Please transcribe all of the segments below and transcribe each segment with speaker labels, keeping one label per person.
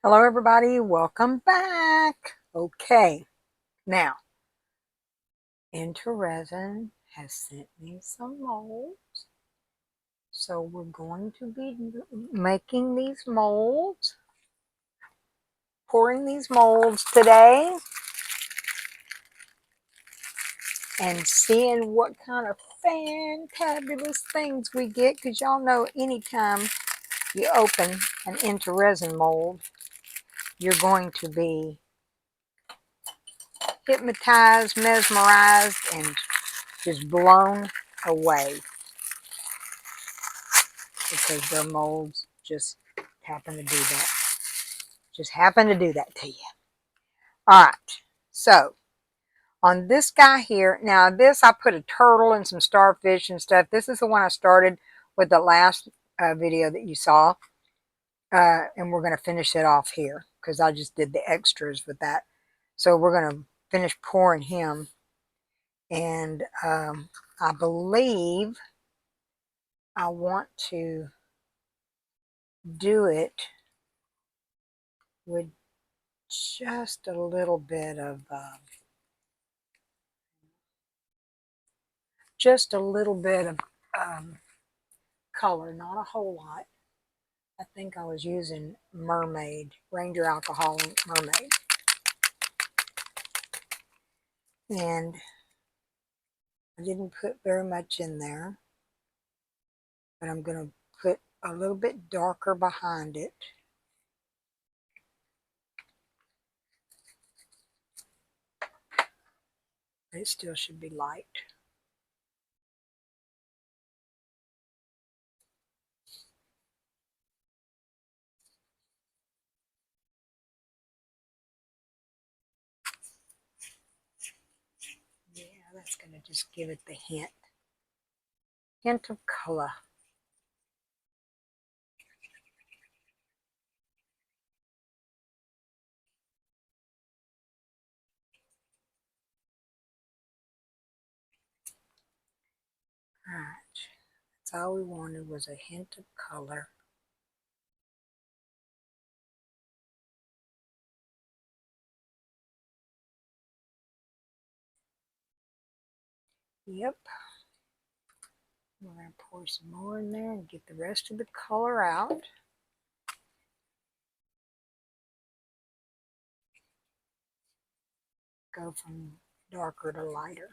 Speaker 1: Hello everybody, welcome back. Okay, now Intoresin has sent me some molds. So we're going to be making these molds, pouring these molds today, and seeing what kind of fantabulous things we get, because y'all know anytime you open an Intoresin mold, you're going to be hypnotized, mesmerized, and just blown away, because their molds just happen to do that. Just happen to do that to you. All right. So on this guy here, now this I put a turtle and some starfish and stuff. This is the one I started with the last video that you saw. And we're going to finish it off here because I just did the extras with that. So we're going to finish pouring him. And I believe I want to do it with just a little bit of color, not a whole lot. I think I was using Mermaid, Ranger Alcohol Mermaid. And I didn't put very much in there, but I'm going to put a little bit darker behind it. It still should be light. Yeah, that's going to just give it the hint of color. All right, that's all we wanted, was a hint of color. Yep. We're going to pour some more in there and get the rest of the color out. Go from darker to lighter.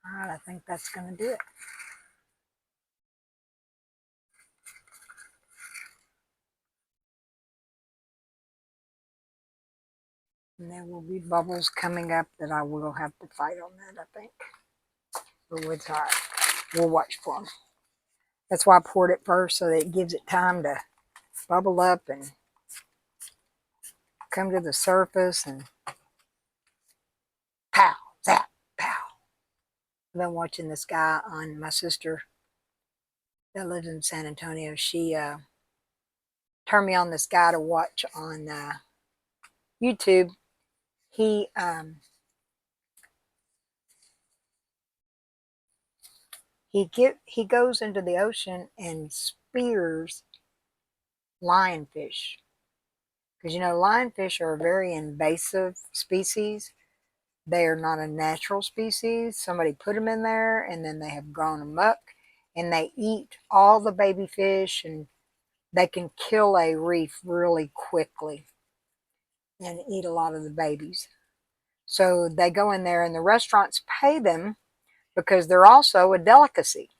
Speaker 1: All right, I think that's going to do it. And there will be bubbles coming up that I will have to fight on that, I think. But it's all right. We'll watch for them. That's why I poured it first, so that it gives it time to bubble up and come to the surface and pow, zap, pow. I've been watching this guy on my sister that lives in San Antonio. She turned me on this guy to watch on YouTube. He he goes into the ocean and spears lionfish, because you know lionfish are a very invasive species. They are not a natural species. Somebody put them in there and then they have grown amok, and they eat all the baby fish, and they can kill a reef really quickly and eat a lot of the babies. So they go in there and the restaurants pay them because they're also a delicacy.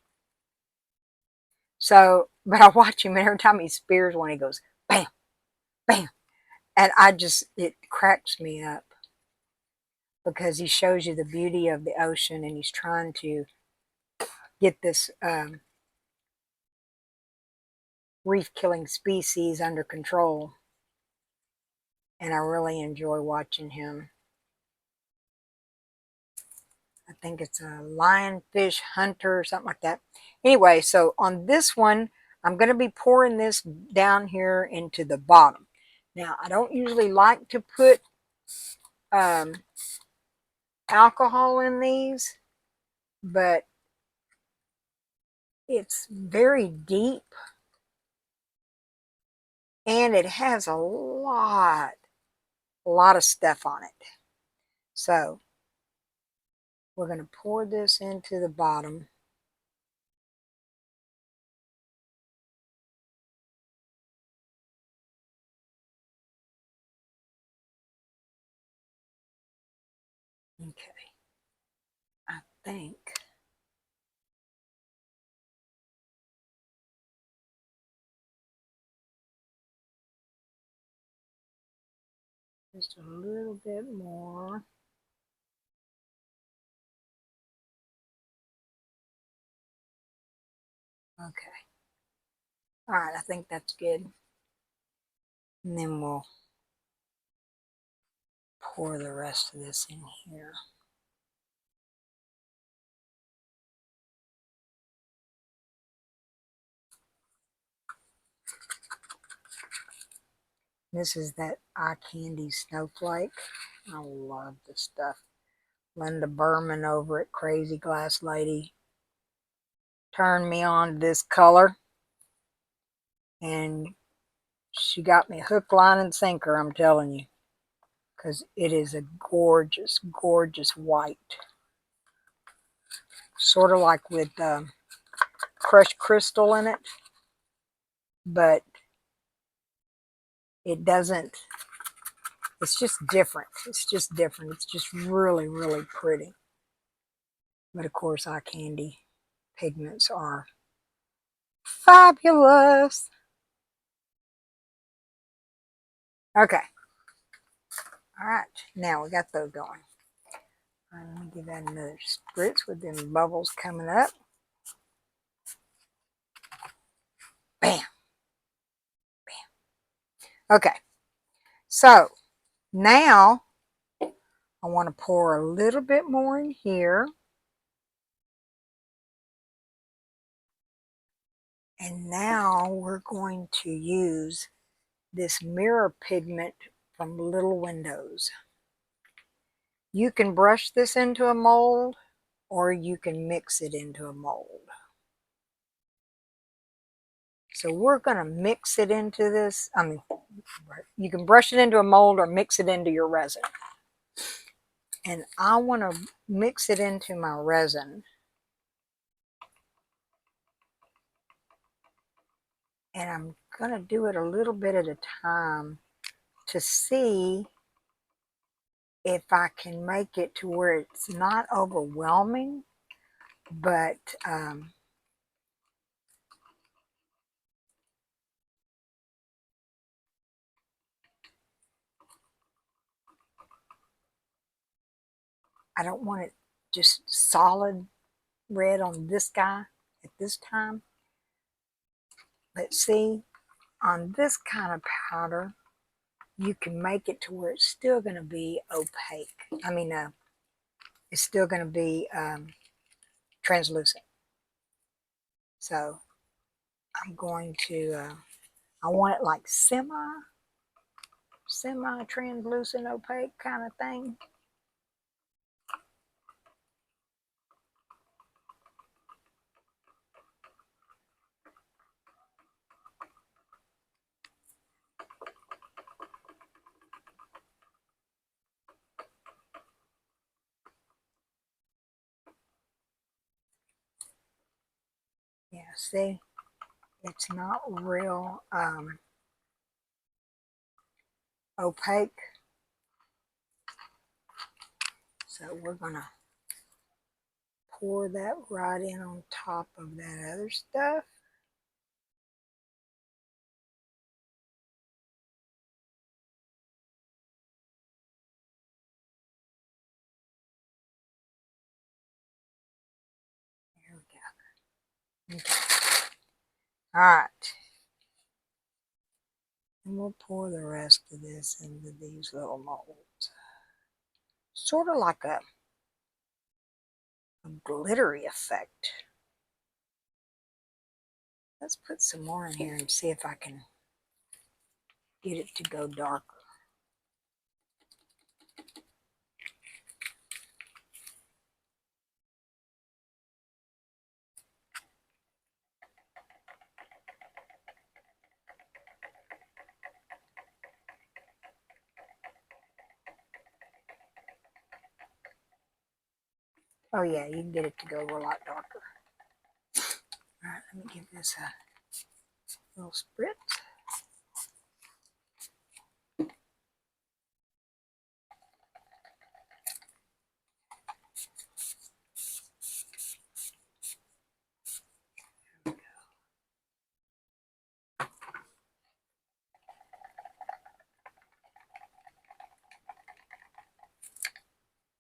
Speaker 1: So, but I watch him, and every time he spears one, he goes bam, bam. And it cracks me up, because he shows you the beauty of the ocean, and he's trying to get this reef killing species under control. And I really enjoy watching him. I think it's a lionfish hunter or something like that. Anyway, so on this one, I'm going to be pouring this down here into the bottom. Now, I don't usually like to put alcohol in these, but it's very deep and it has a lot of stuff on it. So we're going to pour this into the bottom. Okay, I think just a little bit more. Okay. All right, I think that's good. And then we'll pour the rest of this in here. This is that Eyecandy snowflake. I love this stuff. Linda Berman over at Crazy Glass Lady turned me on to this color. And she got me hook, line, and sinker, I'm telling you. Because it is a gorgeous, gorgeous white. Sort of like with crushed crystal in it. But it doesn't, it's just different. It's just different. It's just really, really pretty. But of course, Eyecandy pigments are fabulous. Okay. All right. Now we got those going. All right, let me give that another spritz with them bubbles coming up. Bam. Bam. Okay. So now I want to pour a little bit more in here. And now we're going to use this mirror pigment from Little Windows. You can brush this into a mold or you can mix it into a mold. So we're going to mix it into this. I mean, you can brush it into a mold or mix it into your resin. And I want to mix it into my resin. And I'm going to do it a little bit at a time to see if I can make it to where it's not overwhelming, but I don't want it just solid red on this guy at this time. But see, on this kind of powder, you can make it to where it's still going to be opaque. I mean, it's still going to be translucent. So I'm going to, I want it like semi-translucent opaque kind of thing. Yeah, see, it's not real opaque. So we're going to pour that right in on top of that other stuff. There we go. Okay. All right. And we'll pour the rest of this into these little molds. Sort of like a a glittery effect. Let's put some more in here and see if I can get it to go darker. Oh yeah, you can get it to go a lot darker. All right, let me give this a little spritz.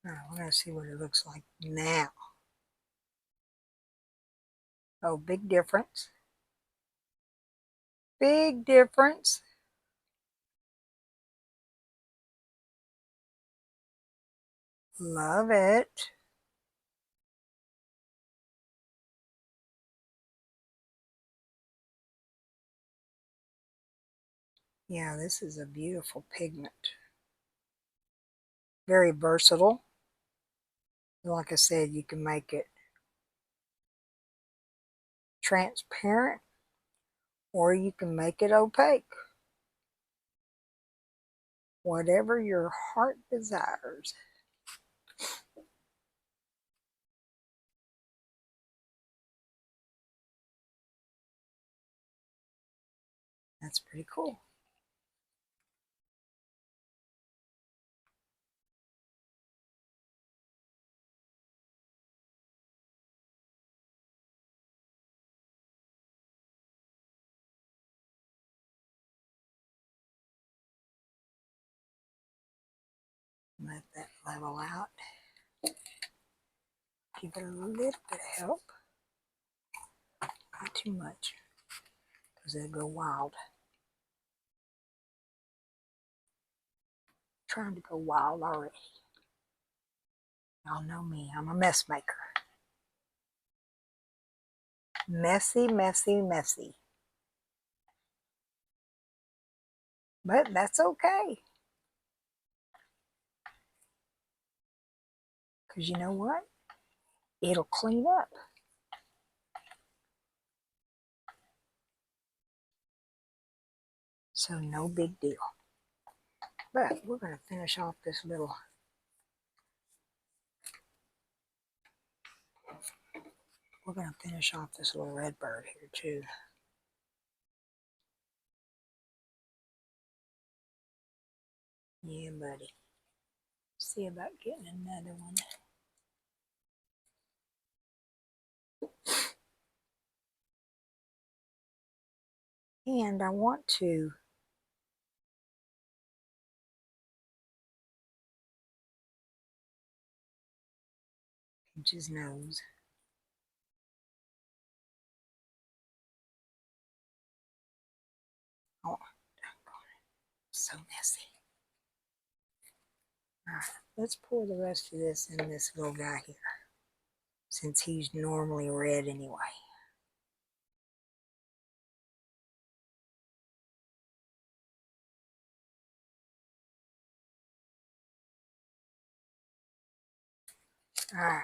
Speaker 1: All right, we're going to see what it looks like now. Oh, big difference. Big difference. Love it. Yeah, this is a beautiful pigment. Very versatile. Like I said, you can make it transparent or you can make it opaque. Whatever your heart desires. That's pretty cool. Let that level out. Give it a little bit of help. Not too much, because it'll go wild. Trying to go wild already. Y'all know me, I'm a mess maker. Messy, messy, messy. But that's okay. Because you know what? It'll clean up. So no big deal. But we're going to finish off this little red bird here too. Yeah, buddy. See about getting another one. And I want to pinch his nose. Oh, so messy. Alright, let's pour the rest of this in this little guy here, since he's normally red anyway. Alright.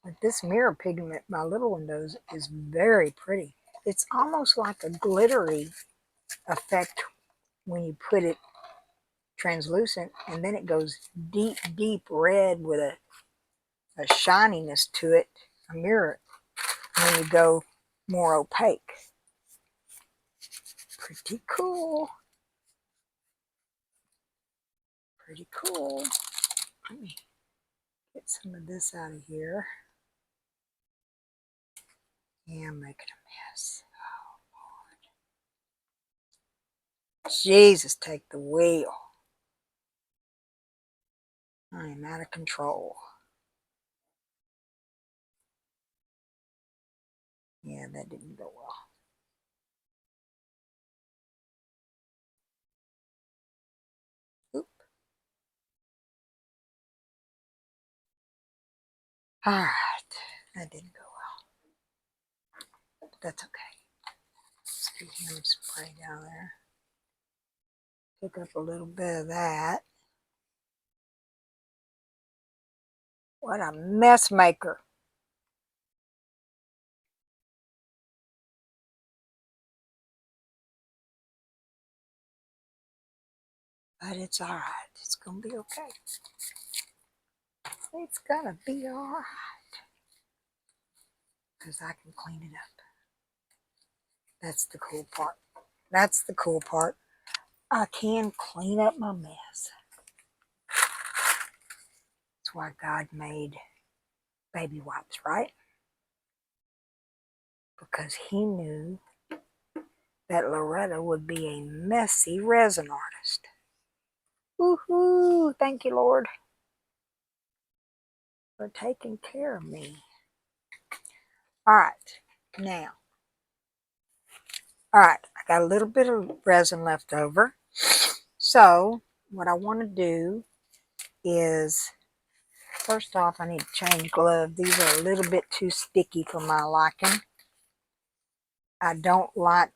Speaker 1: But this mirror pigment, my little one does, is very pretty. It's almost like a glittery effect when you put it translucent, and then it goes deep, deep red with a shininess to it, a mirror, when you go more opaque. Pretty cool. Pretty cool. Let me get some of this out of here. Yeah, I'm making a mess. Oh, Lord. Jesus, take the wheel. I am out of control. Yeah, that didn't go well. All right, that didn't go well, but that's okay. Let's get him spray down there. Pick up a little bit of that. What a mess maker. But it's all right. It's going to be okay. It's going to be all right. Because I can clean it up. That's the cool part. That's the cool part. I can clean up my mess. That's why God made baby wipes, right? Because he knew that Loretta would be a messy resin artist. Woohoo! Thank you, Lord, for taking care of me. All right, now. All right, I got a little bit of resin left over. So what I want to do is, first off, I need to change gloves. These are a little bit too sticky for my liking. I don't like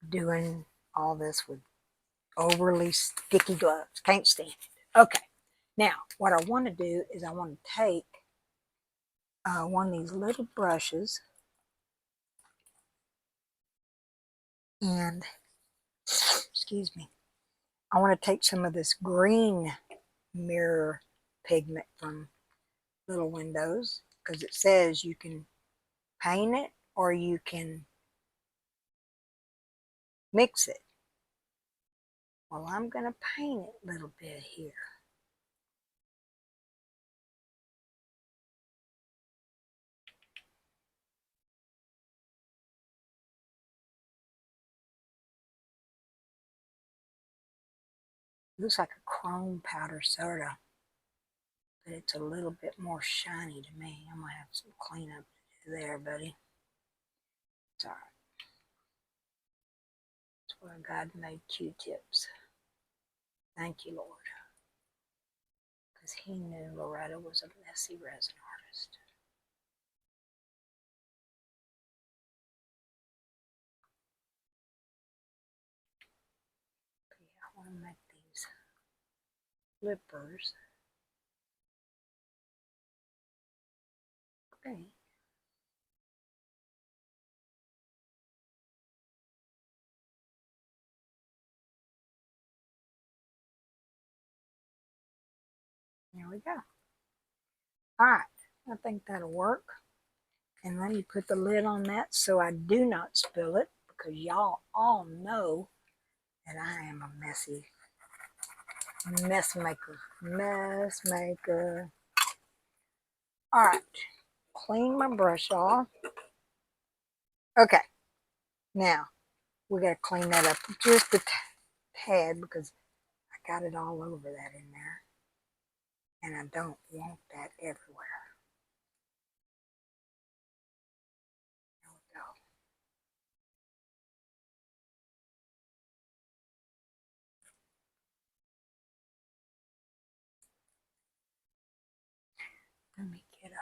Speaker 1: doing all this with overly sticky gloves. Can't stand it. Okay, now what I want to do is I want to take one of these little brushes and, excuse me, I want to take some of this green mirror pigment from Little Windows, because it says you can paint it or you can mix it. Well, I'm going to paint it a little bit here. Looks like a chrome powder soda, but it's a little bit more shiny to me. I'm going to have some cleanup to do there, buddy. It's all right. That's why God made Q-tips. Thank you, Lord. Because he knew Loretta was a messy resin artist. But yeah, I want to make these flippers great. There we go. All right, I think that'll work. And let me put the lid on that so I do not spill it, because y'all all know that I am a messy mess maker. Mess maker. All right, clean my brush off. Okay, now we got to clean that up just a tad, because I got it all over that in there. And I don't want that everywhere. There we go. Let me get a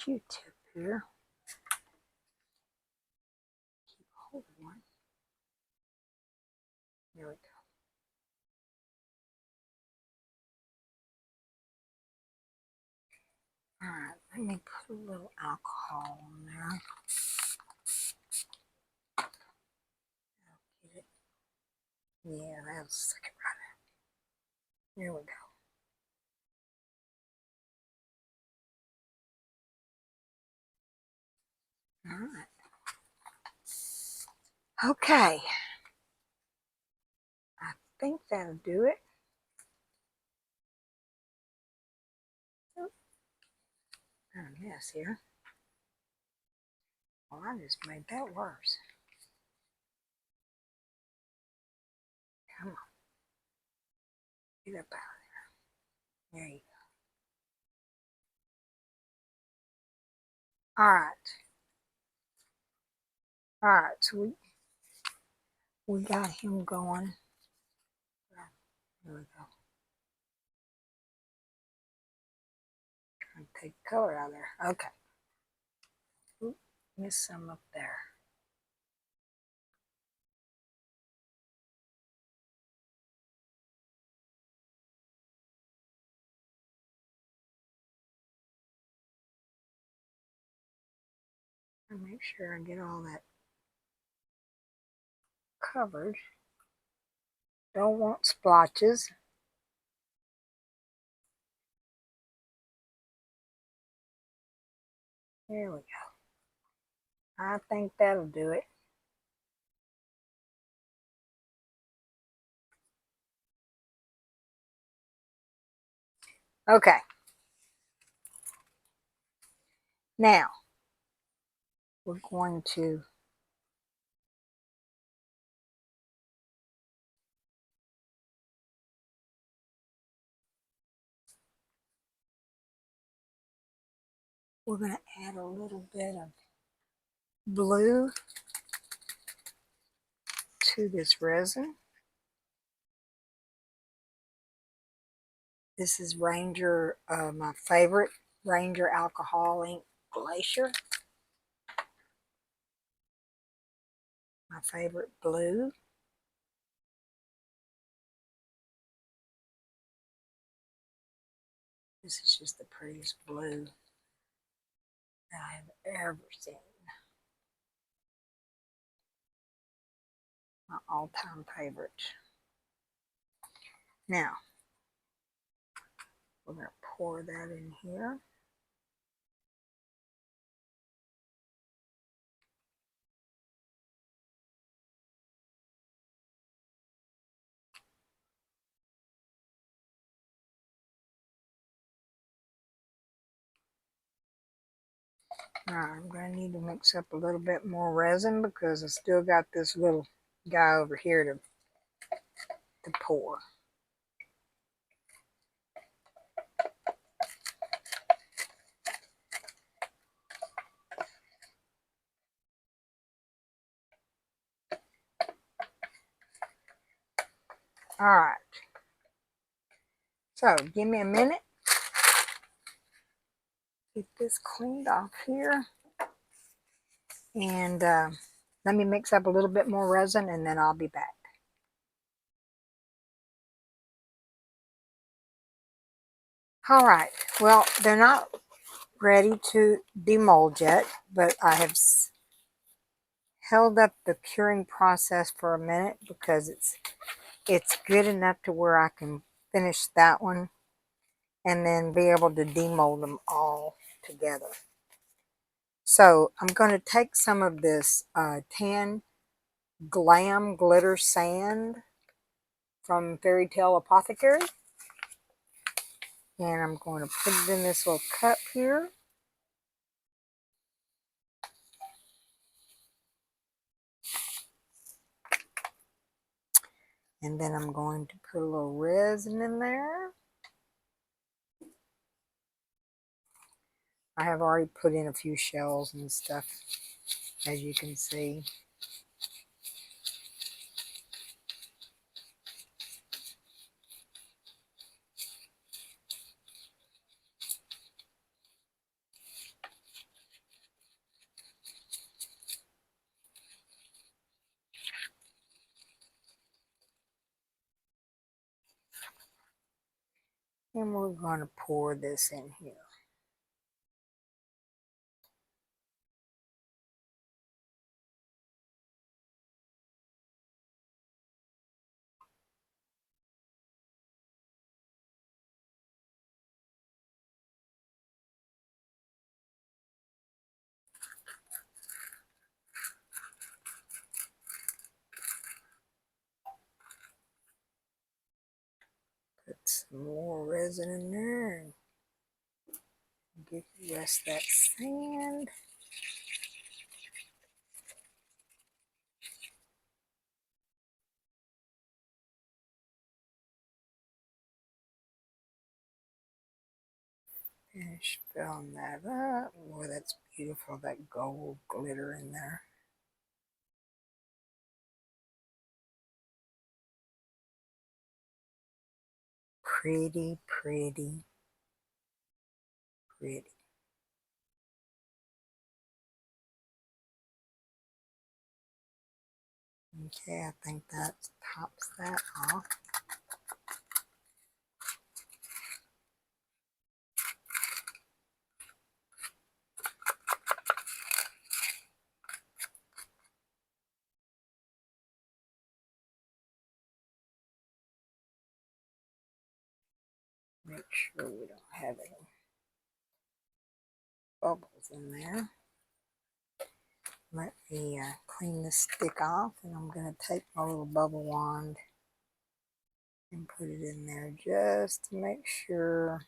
Speaker 1: Q-tip here. Keep hold of one. There we go. All right, let me put a little alcohol on there. Get it. Yeah, that'll stick it right out. There we go. All right. Okay. I think that'll do it. Oh, got a mess here. Well, I just made that worse. Come on. Get up out of there. There you go. All right. All right. So we got him going. There we go. Trying to take color out of there. Okay. Oop, missed some up there. I'll make sure I get all that covered. Don't want splotches. There we go. I think that'll do it. Okay. Now, we're going to add a little bit of blue to this resin. This is Ranger, my favorite Ranger alcohol ink glacier. My favorite blue. This is just the prettiest blue that I have ever seen. My all-time favorite. Now, we're going to pour that in here. Alright, I'm going to need to mix up a little bit more resin because I still got this little guy over here to pour. Alright, so give me a minute. Get this cleaned off here. And let me mix up a little bit more resin and then I'll be back. Alright, well, they're not ready to demold yet, but I have held up the curing process for a minute because it's good enough to where I can finish that one and then be able to demold them all together. So I'm going to take some of this tan glam glitter sand from Fairy Tale Apothecary, and I'm going to put it in this little cup here. And then I'm going to put a little resin in there. I have already put in a few shells and stuff, as you can see. And we're going to pour this in here. Put some more resin in there and get the rest of that sand. Finish filling that up. Boy, that's beautiful, that gold glitter in there. pretty, pretty, pretty. Okay, I think that tops that off. Make sure we don't have any bubbles in there. Let me clean this stick off, and I'm going to take my little bubble wand and put it in there just to make sure.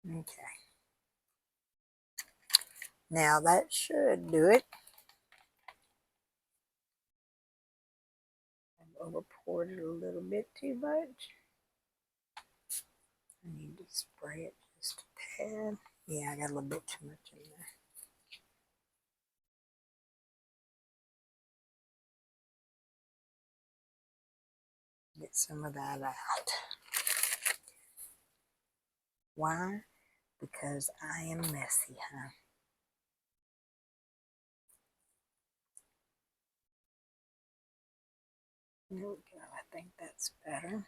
Speaker 1: Okay. Now that should do it. I've over poured it a little bit too much. I need to spray it just a tad. Yeah, I got a little bit too much in there. Get some of that out. Why? Because I am messy, huh? There we go. I think that's better.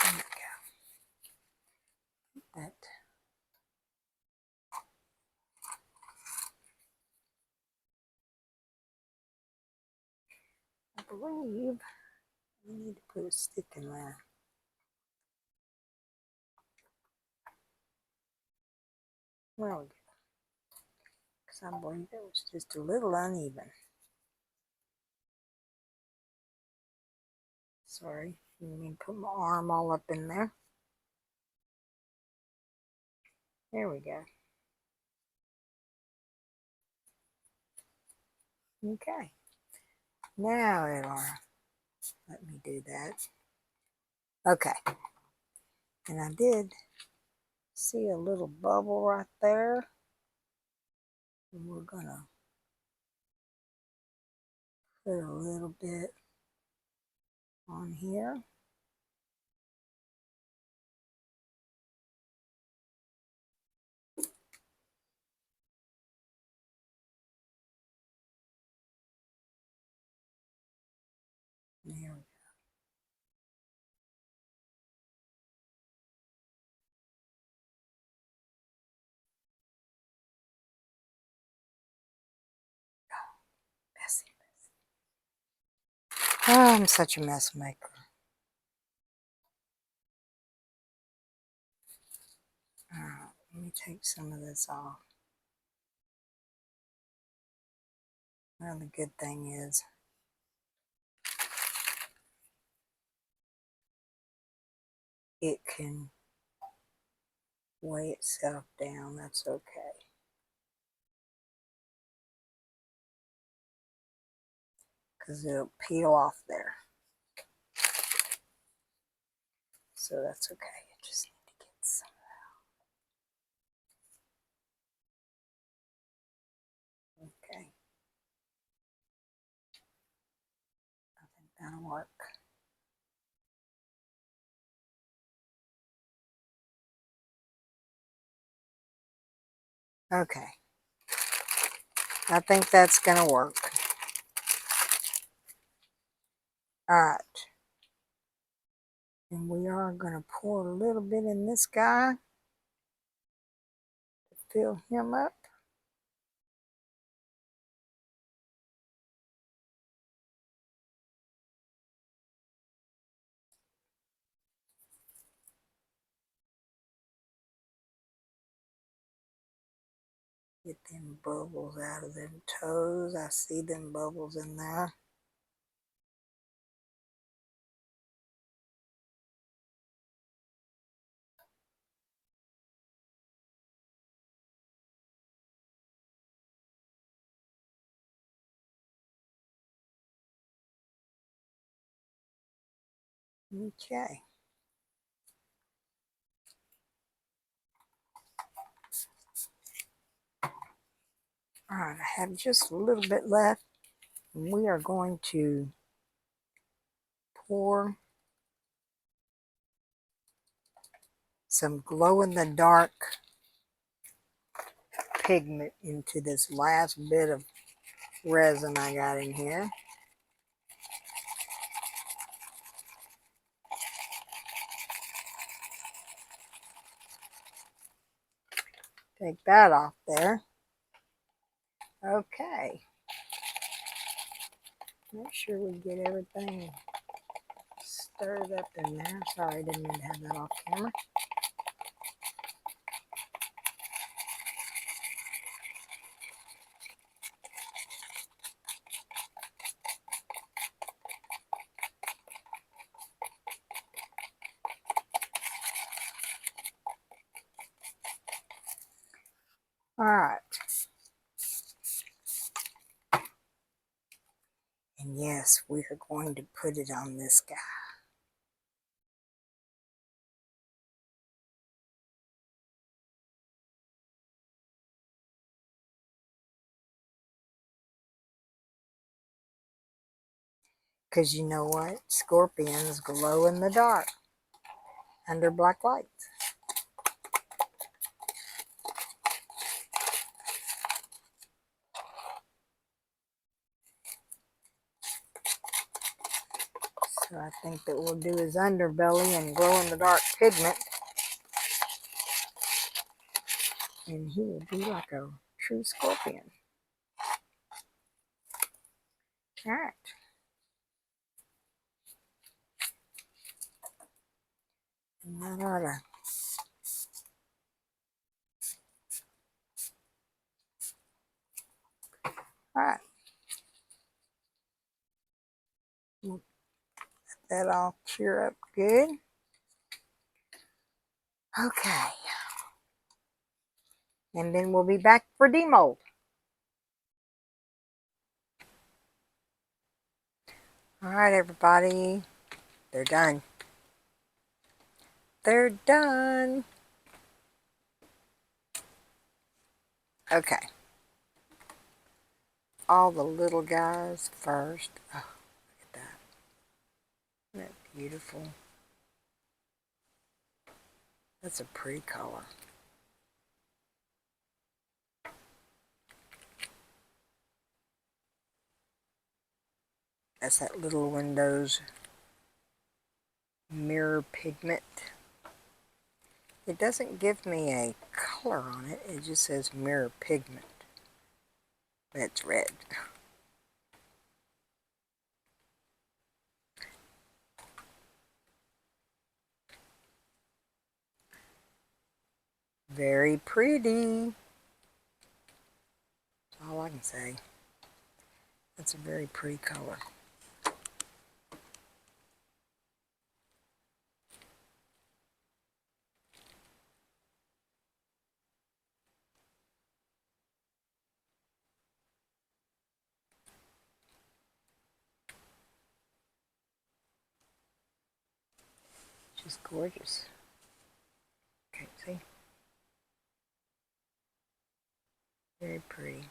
Speaker 1: There we go. That. I believe we need to put a stick in there. There we go. Because I believe it was just a little uneven. Sorry, let me put my arm all up in there. There we go. Okay. Now it'll let me do that. Okay. And I did see a little bubble right there. And we're going to put a little bit on here. There we go. Messy, messy. Oh, I'm such a mess maker. Alright, let me take some of this off. Well, the good thing is it can weigh itself down. That's okay. Because it'll peel off there. So that's okay. I just need to get some of that. Okay. I think that'll work. Okay. I think that's going to work. Alright. And we are going to pour a little bit in this guy to fill him up. Get them bubbles out of them toes. I see them bubbles in there. Okay. All right, I have just a little bit left. And we are going to pour some glow-in-the-dark pigment into this last bit of resin I got in here. Take that off there. Okay. Make sure we get everything stirred up in there. Sorry, I didn't mean to have that off camera. All right. And yes, we are going to put it on this guy. Because you know what? Scorpions glow in the dark under black lights. So I think that we'll do his underbelly and glow in the dark pigment. And he will be like a true scorpion. All right. And that ought to. All right. Let that all cure up good. Okay. And then we'll be back for demold. All right, everybody. They're done. They're done. Okay. All the little guys first. Oh, look at that. Isn't that beautiful? That's a pretty color. That's that little Windows mirror pigment. It doesn't give me a color on it. It just says mirror pigment. But it's red. Very pretty. That's all I can say. That's a very pretty color. Just gorgeous. Okay, see? Very pretty.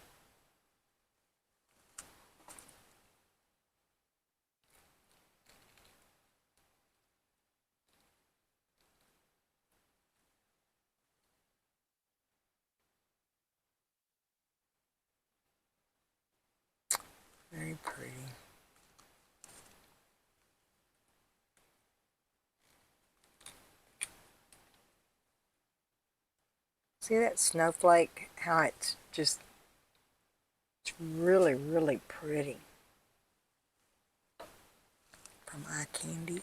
Speaker 1: Very pretty. See that snowflake? How it's just, it's really, really pretty. From Eyecandy.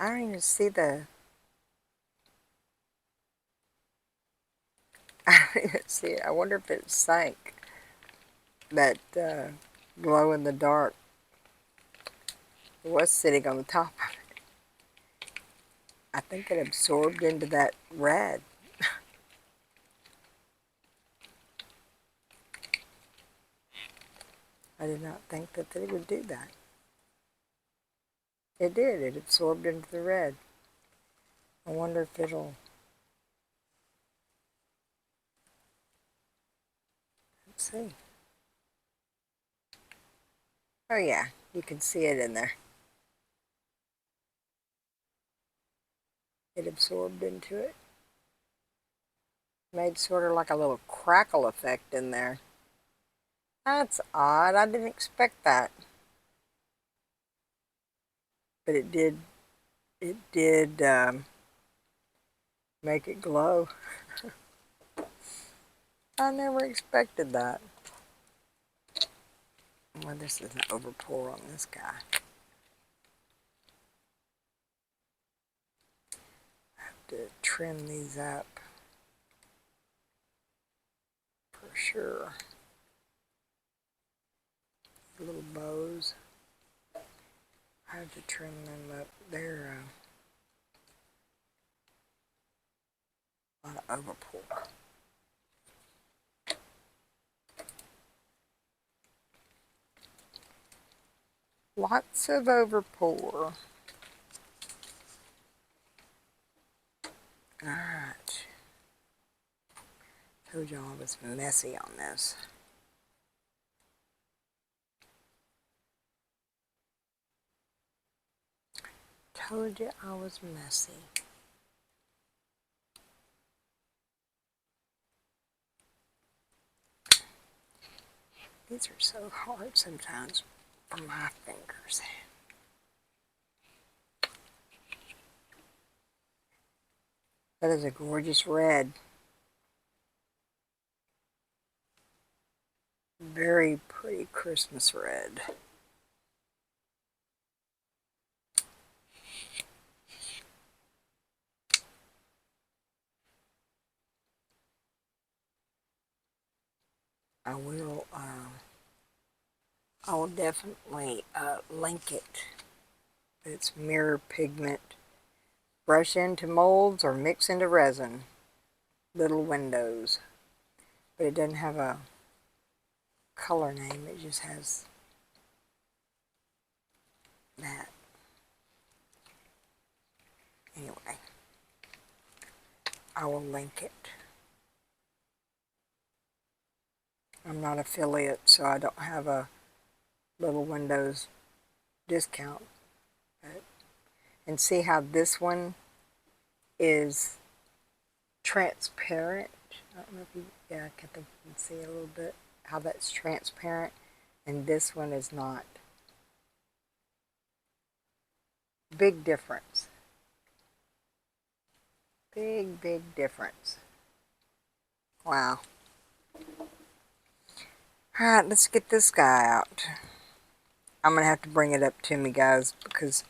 Speaker 1: I don't even see the, I don't even see it. I wonder if it sank. That glow in the dark. It was sitting on the top of it. I think it absorbed into that red. I did not think that it would do that. It did. It absorbed into the red. I wonder if it'll... Let's see. Oh yeah, you can see it in there. It absorbed into it. Made sort of like a little crackle effect in there. That's odd. I didn't expect that. But it did make it glow. I never expected that. Well, this is an overpour on this guy. I have to trim these up for sure. Little bows. I have to trim them up. They're a lot of overpour. Lots of overpour. Alright. Told y'all I was messy on this. Told you I was messy. These are so hard sometimes for my fingers. That is a gorgeous red. Very pretty Christmas red. I will definitely link it. It's mirror pigment. Brush into molds or mix into resin. Little windows. But it doesn't have a color name. It just has that. Anyway, I will link it. I'm not affiliate, so I don't have a Little Windows discount. And see how this one is transparent. I don't know if you, yeah, I think you can see a little bit how that's transparent, and this one is not. Big difference. Big, big difference. Wow. Alright, let's get this guy out. I'm going to have to bring it up to me, guys, because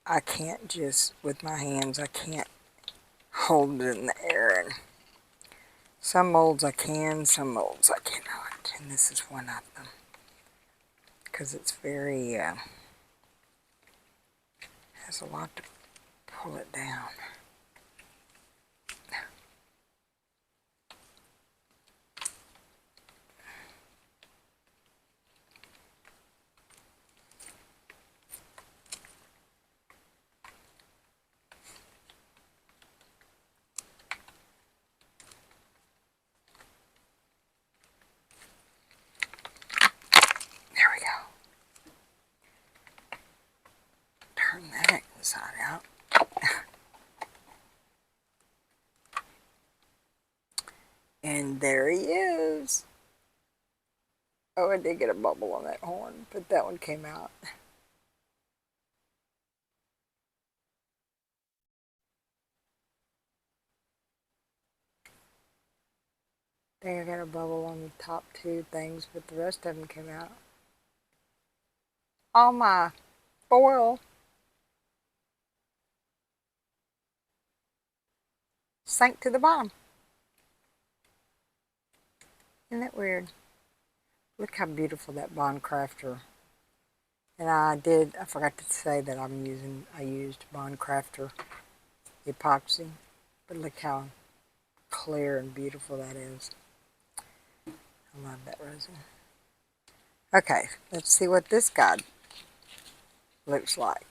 Speaker 1: I can't just, with my hands, I can't hold it in the air. And some molds I can, some molds I cannot. And this is one of them. Because it's very, has a lot to pull it down. That inside out. And there he is. Oh, I did get a bubble on that horn, but that one came out. I think I got a bubble on the top two things, but the rest of them came out. All my foil sank to the bottom. Isn't that weird? Look how beautiful that Bond Crafter. And I forgot to say that I used Bond Crafter epoxy. But look how clear and beautiful that is. I love that resin. Okay, let's see what this guy looks like.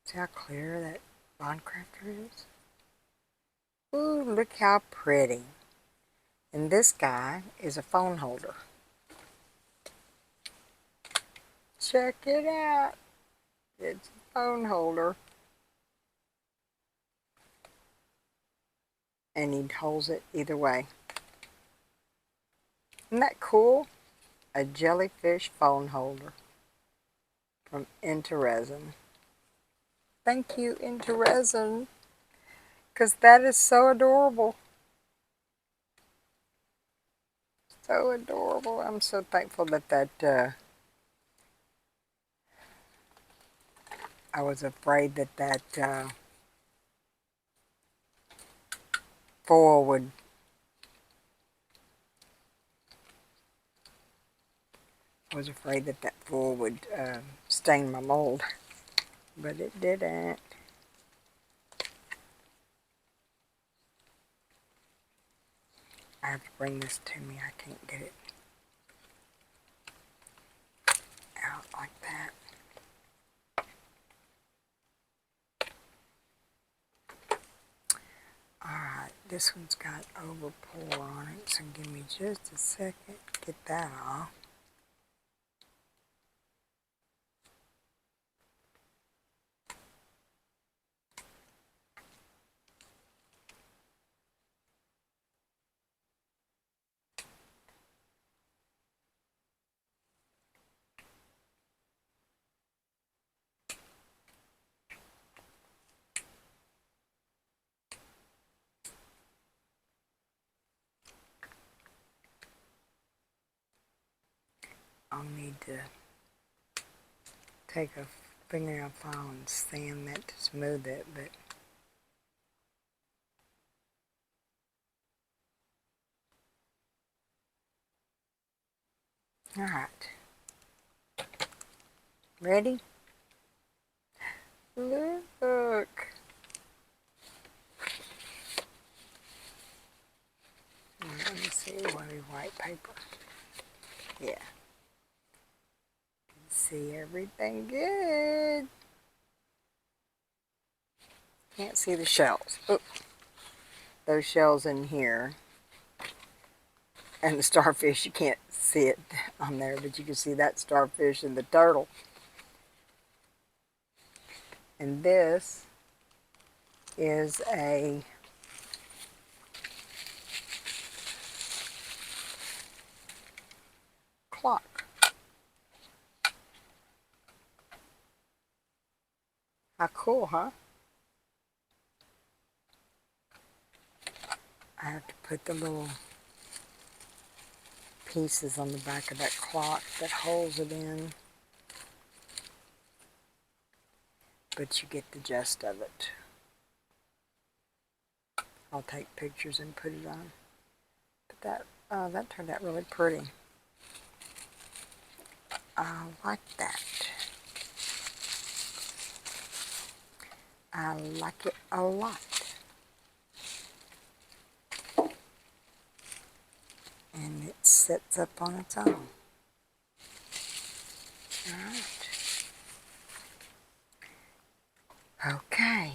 Speaker 1: See how clear that bond crafter is? Ooh, look how pretty. And this guy is a phone holder. Check it out. It's a phone holder. And he holds it either way. Isn't that cool? A jellyfish phone holder from Intoresin. Thank you, Intoresin, because that is so adorable. So adorable. I'm so thankful that I was afraid that foil would stain my mold, but it didn't. I have to bring this to me. I can't get it out like that. Alright, this one's got overpour on it, so give me just a second to get that off. I'll need to take a fingernail file and sand that to smooth it, but alright. Ready? Look. Let me see, what is white paper? Yeah. See everything good. Can't see the shells. Oop. Those shells in here. And the starfish, you can't see it on there, but you can see that starfish and the turtle. And this is a clock. How cool, huh? I have to put the little pieces on the back of that clock that holds it in. But you get the gist of it. I'll take pictures and put it on. But that turned out really pretty. I like that. I like it a lot. And it sets up on its own. Alright. Okay.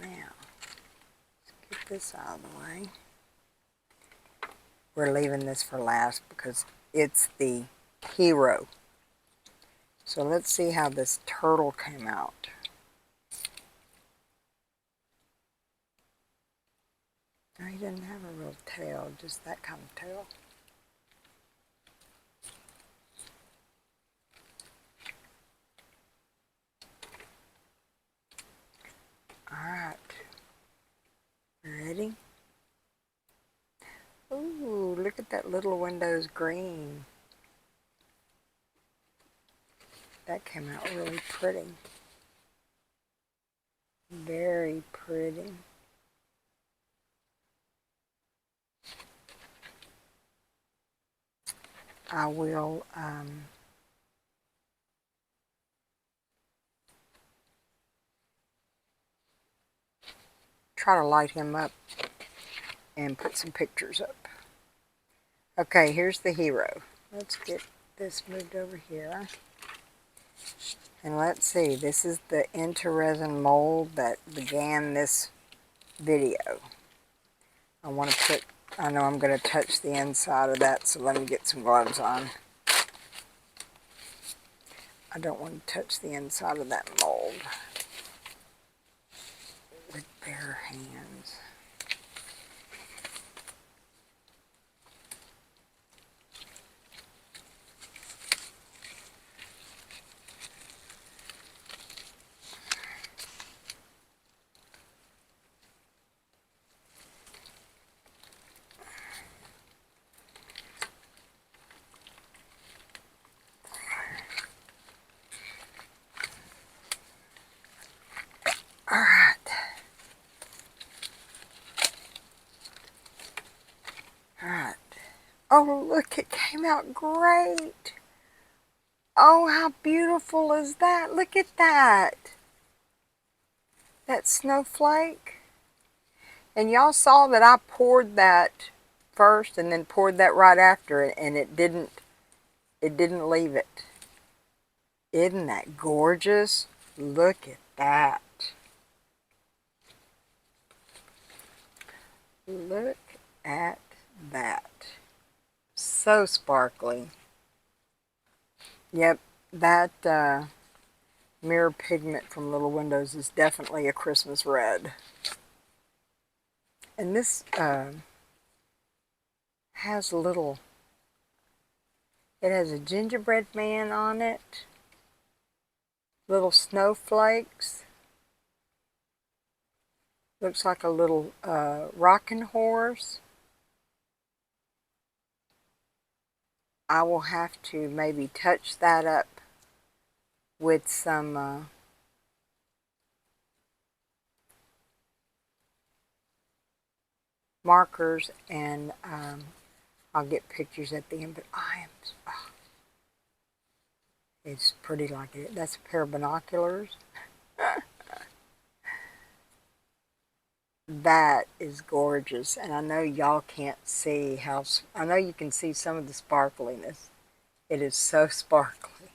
Speaker 1: Now, let's get this out of the way. We're leaving this for last because it's the hero. So let's see how this turtle came out. No, he didn't have a real tail, just that kind of tail. Alright. Ready? Ooh, look at that little window's green. That came out really pretty. Very pretty. I will try to light him up and put some pictures up. Okay, here's the hero. Let's get this moved over here. And let's see, this is the Intoresin mold that began this video. I want to put, I know I'm going to touch the inside of that, so let me get some gloves on. I don't want to touch the inside of that mold with bare hands. Alright. Oh, look, it came out great. Oh, how beautiful is that? Look at that. That snowflake. And y'all saw that I poured that first and then poured that right after it, and it didn't leave it. Isn't that gorgeous? Look at that. Look at that. So sparkly. Yep, that mirror pigment from Little Windows is definitely a Christmas red. And this has a little, it has a gingerbread man on it. Little snowflakes. Looks like a little rocking horse. I will have to maybe touch that up with some markers, and I'll get pictures at the end, but it's pretty like it. That's a pair of binoculars. That is gorgeous, and I know y'all can't see how, I know you can see some of the sparkliness. It is so sparkly.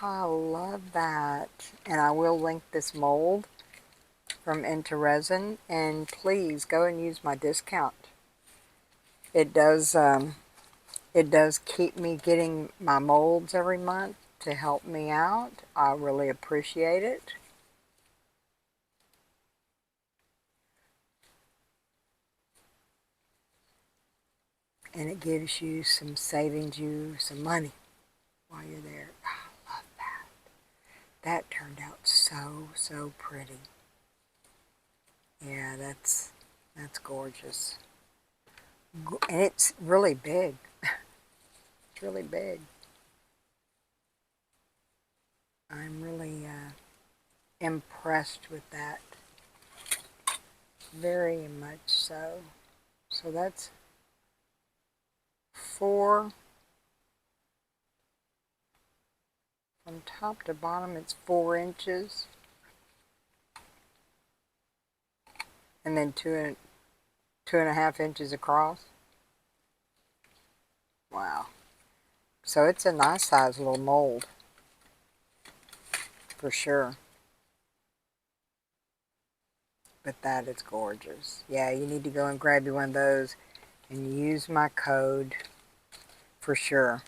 Speaker 1: I love that. And I will link this mold from Intoresin, and please go and use my discount. It does keep me getting my molds every month to help me out. I really appreciate it. And it gives you some savings, you some money while you're there. I love that. That turned out so pretty. Yeah, that's gorgeous. And it's really big. It's really big. I'm really impressed with that. Very much so. So that's 4. From top to bottom, it's 4 inches. And then 2.5 inches across. Wow. So it's a nice size little mold. For sure. But that is gorgeous. Yeah, you need to go and grab you one of those and use my code for sure.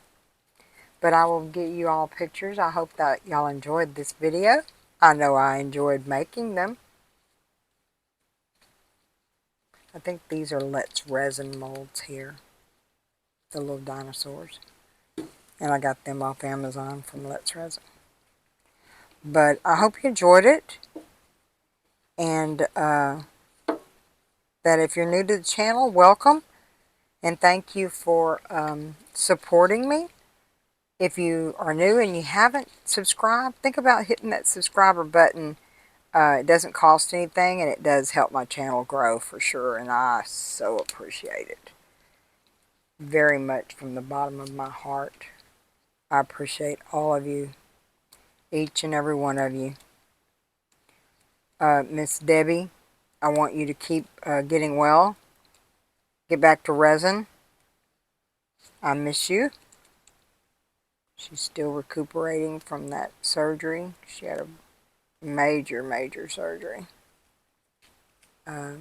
Speaker 1: But I will get you all pictures. I hope that y'all enjoyed this video. I know I enjoyed making them. I think these are letsresin molds here. The little dinosaurs. And I got them off Amazon from letsresin. But I hope you enjoyed it. And that if you're new to the channel, welcome. And thank you for supporting me. If you are new and you haven't subscribed, think about hitting that subscriber button. It doesn't cost anything, and it does help my channel grow for sure, and I so appreciate it. very much from the bottom of my heart. I appreciate all of you, each and every one of you. Miss Debbie, I want you to keep getting well. Get back to resin. I miss you. She's still recuperating from that surgery. She had a major surgery. I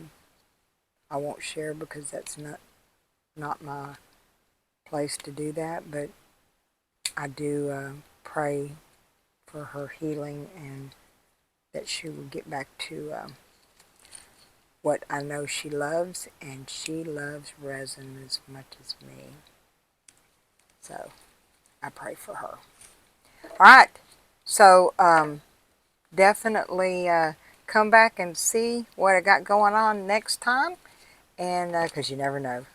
Speaker 1: won't share because that's not my place to do that, but I do pray for her healing and that she will get back to what I know she loves, and she loves resin as much as me. So I pray for her. All right, so definitely come back and see what I got going on next time, and because you never know,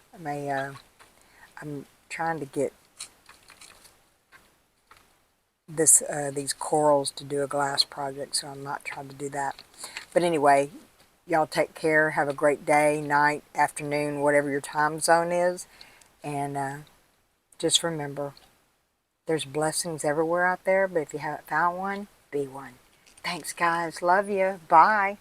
Speaker 1: I'm trying to get these corals to do a glass project, so I'm not trying to do that. But anyway, y'all take care. Have a great day, night, afternoon, whatever your time zone is, and just remember, there's blessings everywhere out there, but if you haven't found one, be one. Thanks, guys. Love you. Bye.